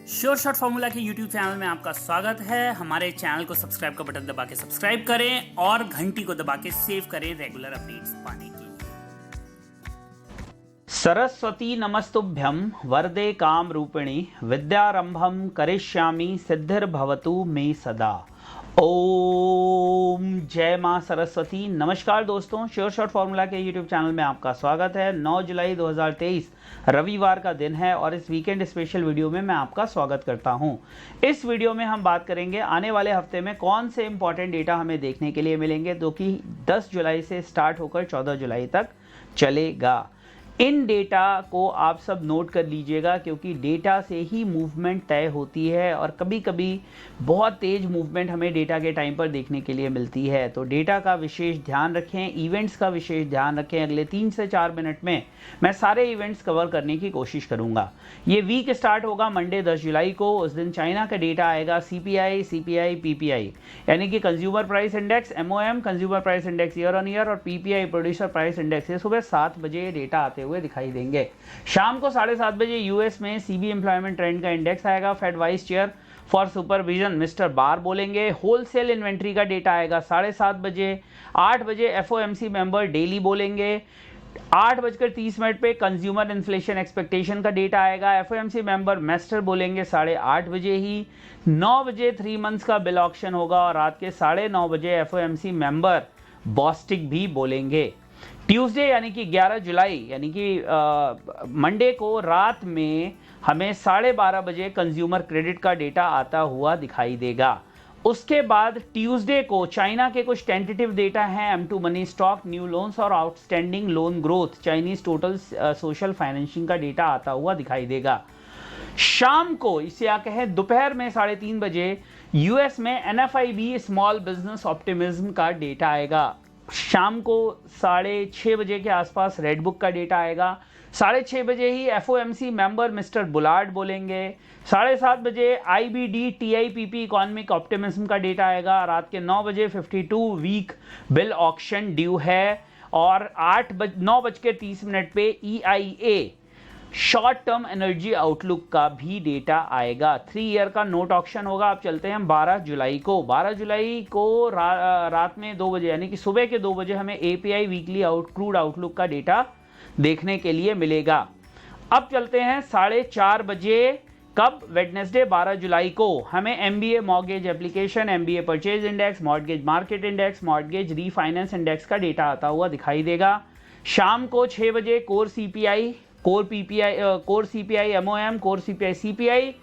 Sure shot formula के YouTube channel में आपका स्वागत है। हमारे चैनल को सब्सक्राइब का बटन दबा के सब्सक्राइब करें और घंटी को दबा के सेव करें रेगुलर अपडेट्स पाने के लिए। सरस्वती नमस्तुभ्यं वरदे काम रूपिणी विद्यारंभम करिष्यामि सिद्धिर्भवतु मे सदा। ओम जय मां सरस्वती। नमस्कार दोस्तों, श्योर शॉट फॉर्मूला के यूट्यूब चैनल में आपका स्वागत है। 9 जुलाई 2023 रविवार का दिन है और इस वीकेंड स्पेशल वीडियो में मैं आपका स्वागत करता हूं। इस वीडियो में हम बात करेंगे आने वाले हफ्ते में कौन से इंपॉर्टेंट डेटा हमें देखने के लिए मिलेंगे, जो कि 10 जुलाई से स्टार्ट होकर 14 जुलाई तक चलेगा। इन डेटा को आप सब नोट कर लीजिएगा, क्योंकि डेटा से ही मूवमेंट तय होती है और कभी कभी बहुत तेज मूवमेंट हमें डेटा के टाइम पर देखने के लिए मिलती है। तो डेटा का विशेष ध्यान रखें, इवेंट्स का विशेष ध्यान रखें। अगले 3 से 4 मिनट में मैं सारे इवेंट्स कवर करने की कोशिश करूंगा। ये वीक स्टार्ट होगा मंडे 10 जुलाई को। उस दिन चाइना का डेटा आएगा, सीपीआई, पीपीआई यानी कि consumer price index, MOM consumer price index year on year, और पीपीआई प्रोड्यूसर प्राइस इंडेक्स। ये सुबह 7 बजे डेटा आते हुए दिखाई देंगे। शाम को 7:30 बजे यूएस में सीबी एम्प्लॉयमेंट ट्रेंड का इंडेक्स आएगा। Fed vice chair for supervision mister Barr बोलेंगे। होलसेल इन्वेंट्री का डेटा आएगा 7:30 बजे। 8 बजे एफओएमसी मेंबर डेली बोलेंगे। 8:30 पे कंज्यूमर इन्फ्लेशन एक्सपेक्टेशन का डेटा आएगा। एफओएमसी मेंबर मेस्टर बोलेंगे 8:30 बजे ही। 9 बजे 3 मंथ्स का बिल ऑक्शन होगा और रात के 9:30 बजे एफओएमसी मेंबर बॉस्टिक भी बोलेंगे। ट्यूसडे यानी कि 11 जुलाई यानी कि मंडे को रात में हमें 12:30 बजे कंज्यूमर क्रेडिट का डेटा आता हुआ दिखाई देगा। उसके बाद ट्यूसडे को चाइना के कुछ टेंटेटिव डेटा हैं। M2 money stock, new loans और outstanding loan growth, Chinese total social financing का डेटा आता हुआ दिखाई देगा। शाम को इसे या कहें दोपहर में 3:30 बजे यूएस में NFIB स्मॉल बिजनेस ऑप्टिमिज्म का डेटा आएगा। शाम को 6:30 बजे के आसपास रेड बुक का डेटा आएगा। 6:30 बजे ही एफओएमसी मेंबर मिस्टर बुलार्ड बोलेंगे। 7:30 बजे IBD TIPP इकोनॉमिक ऑप्टिमिज्म का डेटा आएगा। रात के 9 बजे 52 वीक बिल ऑक्शन ड्यू है और 9:30 पे EIA short term energy outlook का भी डेटा आएगा। 3 ईयर का नोट ऑक्शन होगा। आप चलते हैं 12 जुलाई को। 12 जुलाई को रात में 2 बजे यानी कि सुबह के 2 बजे हमें API वीकली क्रूड आउटलुक का डेटा देखने के लिए मिलेगा। अब चलते हैं 4:30 बजे, कब? वेडनेसडे 12 जुलाई को हमें MBA mortgage application, MBA purchase index, mortgage market index, mortgage refinance index का डेटा आता हुआ दिखाई देगा। शाम को 6 बजे core CPI, core CPI MOM, core CPI CPI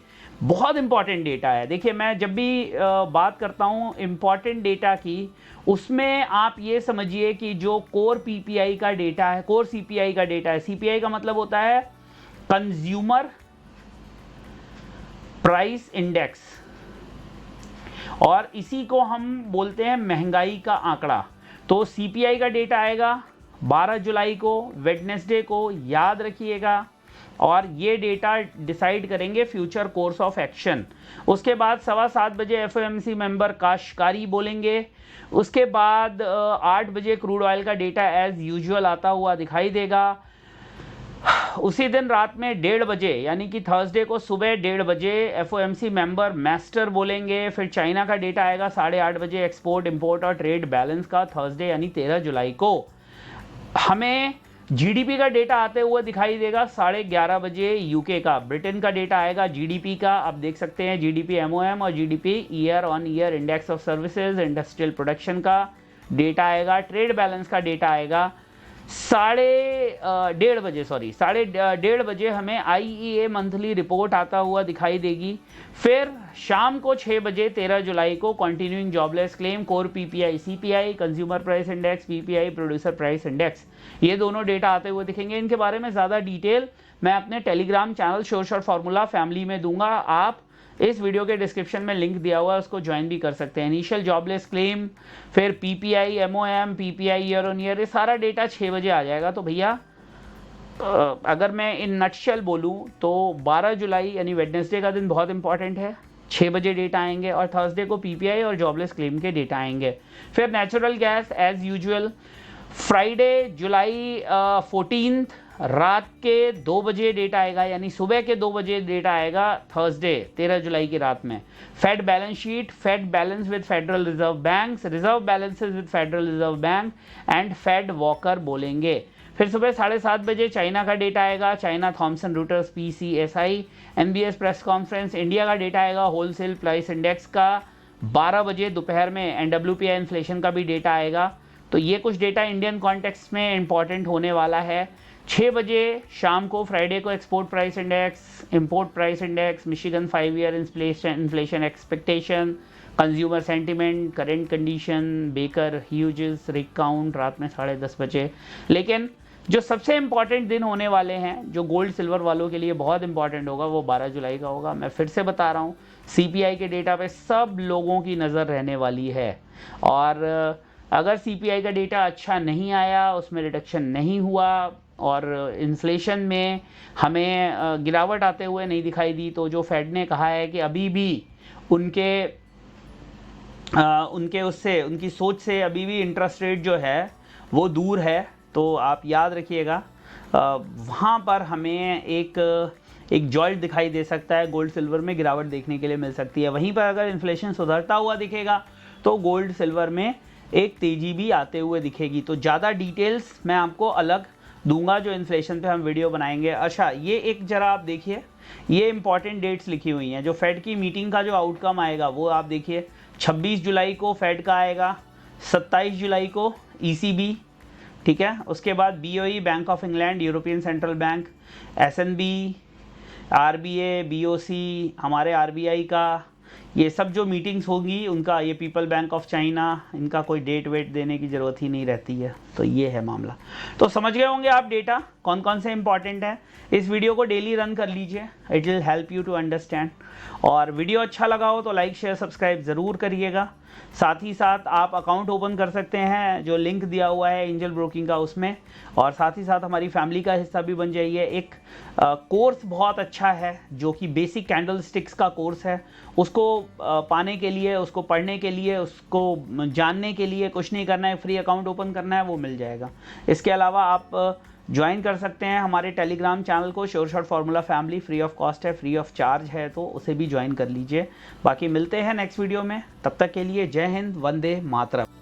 बहुत इंपॉर्टेंट डेटा है। देखिए, मैं जब भी बात करता हूँ इंपॉर्टेंट डेटा की, उसमें आप ये समझिए कि जो कोर PPI का डेटा है, कोर CPI का डेटा है। CPI का मतलब होता है कंज्यूमर प्राइस इंडेक्स, और इसी को हम बोलते हैं महंगाई का आंकड़ा। तो CPI का डेटा आएगा 12 जुलाई को, वेडनेसडे को, याद रखिएगा। और ये डेटा डिसाइड करेंगे फ्यूचर कोर्स ऑफ एक्शन। उसके बाद 7:15 बजे एफओएमसी मेंबर काशकारी बोलेंगे। उसके बाद 8 बजे क्रूड ऑयल का डेटा एज यूजुअल आता हुआ दिखाई देगा। उसी दिन रात में 1:30 बजे यानी कि थर्सडे को सुबह 1:30 बजे एफओएमसी मेंबर मास्टर बोलेंगे। फिर चाइना का डेटा आएगा 8:30 बजे, एक्सपोर्ट इंपोर्ट और ट्रेड बैलेंस का, थर्सडे यानी 13 जुलाई को। हमें जीडीपी का डेटा आते हुए दिखाई देगा 11:30 बजे। यूके का, ब्रिटेन का डेटा आएगा जीडीपी का। आप देख सकते हैं जीडीपी MOM और GDP year on year index of services, industrial production का डेटा आएगा। ट्रेड बैलेंस का डेटा आएगा 1:30 बजे, 1:30 बजे हमें IEA मंथली रिपोर्ट आता हुआ दिखाई देगी। फिर शाम को 6 बजे 13 जुलाई को continuing jobless claim, core PPI CPI, consumer price index, PPI producer price index, ये दोनों डेटा आते हुए दिखेंगे। इनके बारे में ज़्यादा डिटेल मैं अपने Telegram channel sure shot formula family में दूंगा। आप इस वीडियो के डिस्क्रिप्शन में लिंक दिया हुआ है, उसको ज्वाइन भी कर सकते हैं। इनिशियल जॉबलेस क्लेम, फिर PPI MOM, PPI year on year, ये सारा डेटा 6 बजे आ जाएगा। तो भैया अगर मैं इन नटशेल बोलूँ तो 12 जुलाई यानी वेडनेसडे का दिन बहुत इंपॉर्टेंट है। 6 बजे डेटा आएंगे और थर्सडे को PPI और जॉबलेस क्लेम के डेटा आएंगे। फिर natural gas as usual Friday जुलाई 14 रात के 2 बजे डेटा आएगा, यानी सुबह के 2 बजे डेटा आएगा थर्सडे 13 जुलाई की रात में। Fed balance sheet, Fed balance with Federal Reserve banks, reserve balances with Federal Reserve bank and Fed Walker बोलेंगे। फिर सुबह 7:30 बजे चाइना का डेटा आएगा, China Thomson Reuters PCSI। NBS press conference, India का डेटा आएगा होलसेल प्राइस इंडेक्स का। 12 बजे दोपहर में NWPI इन्फ्लेशन का भी डेटा आएगा। तो ये कुछ डेटा इंडियन कॉन्टेक्स्ट में इंपॉर्टेंट होने वाला है। 6 बजे शाम को फ्राइडे को export price index, import price index, Michigan 5 year inflation expectation, consumer sentiment, current condition, baker Hughes, rig count रात में 10:30 बजे। लेकिन जो सबसे इम्पॉर्टेंट दिन होने वाले हैं, जो गोल्ड सिल्वर वालों के लिए बहुत इंपॉर्टेंट होगा, वो 12 जुलाई का होगा। मैं फिर से बता रहा हूँ, CPI के डेटा पे सब लोगों की नज़र रहने वाली है। और अगर CPI का डेटा अच्छा नहीं आया, उसमें रिडक्शन नहीं हुआ और इन्फ्लेशन में हमें गिरावट आते हुए नहीं दिखाई दी, तो जो फेड ने कहा है कि अभी भी उनकी सोच से अभी भी इंटरेस्ट रेट जो है वो दूर है। तो आप याद रखिएगा, वहाँ पर हमें एक जॉल्ट दिखाई दे सकता है, गोल्ड सिल्वर में गिरावट देखने के लिए मिल सकती है। वहीं पर अगर इन्फ्लेशन सुधरता हुआ दिखेगा तो गोल्ड सिल्वर में एक तेज़ी भी आते हुए दिखेगी। तो ज़्यादा डिटेल्स मैं आपको अलग दूंगा, जो इन्फ्लेशन पे हम वीडियो बनाएंगे। अच्छा, ये एक जरा आप देखिए, ये इंपॉर्टेंट डेट्स लिखी हुई हैं। जो फेड की मीटिंग का जो आउटकम आएगा वो आप देखिए, 26 जुलाई को फेड का आएगा, 27 जुलाई को ECB, ठीक है। उसके बाद BOE, bank of England, European central bank, SNB, RBA, BOC, हमारे RBI का, ये सब जो मीटिंग्स होगी उनका, ये पीपल बैंक ऑफ चाइना, इनका कोई डेट वेट देने की ज़रूरत ही नहीं रहती है। तो ये है मामला। तो समझ गए होंगे आप डेटा कौन कौन से इंपॉर्टेंट है। इस वीडियो को डेली रन कर लीजिए, it will help you to understand. और वीडियो अच्छा लगा हो तो लाइक शेयर सब्सक्राइब ज़रूर करिएगा। साथ ही साथ आप अकाउंट ओपन कर सकते हैं, जो लिंक दिया हुआ है एंजल ब्रोकिंग का उसमें, और साथ ही साथ हमारी फैमिली का हिस्सा भी बन जाइए। एक कोर्स बहुत अच्छा है जो कि बेसिक कैंडल स्टिक्स का कोर्स है, उसको पाने के लिए, उसको पढ़ने के लिए, उसको जानने के लिए कुछ नहीं करना है, फ्री अकाउंट ओपन करना है, वो मिल जाएगा। इसके अलावा आप ज्वाइन कर सकते हैं हमारे टेलीग्राम चैनल को, sure shot formula family, free of cost है, फ्री ऑफ चार्ज है, तो उसे भी ज्वाइन कर लीजिए। बाकी मिलते हैं नेक्स्ट वीडियो में, तब तक के लिए जय हिंद, वंदे मातरम।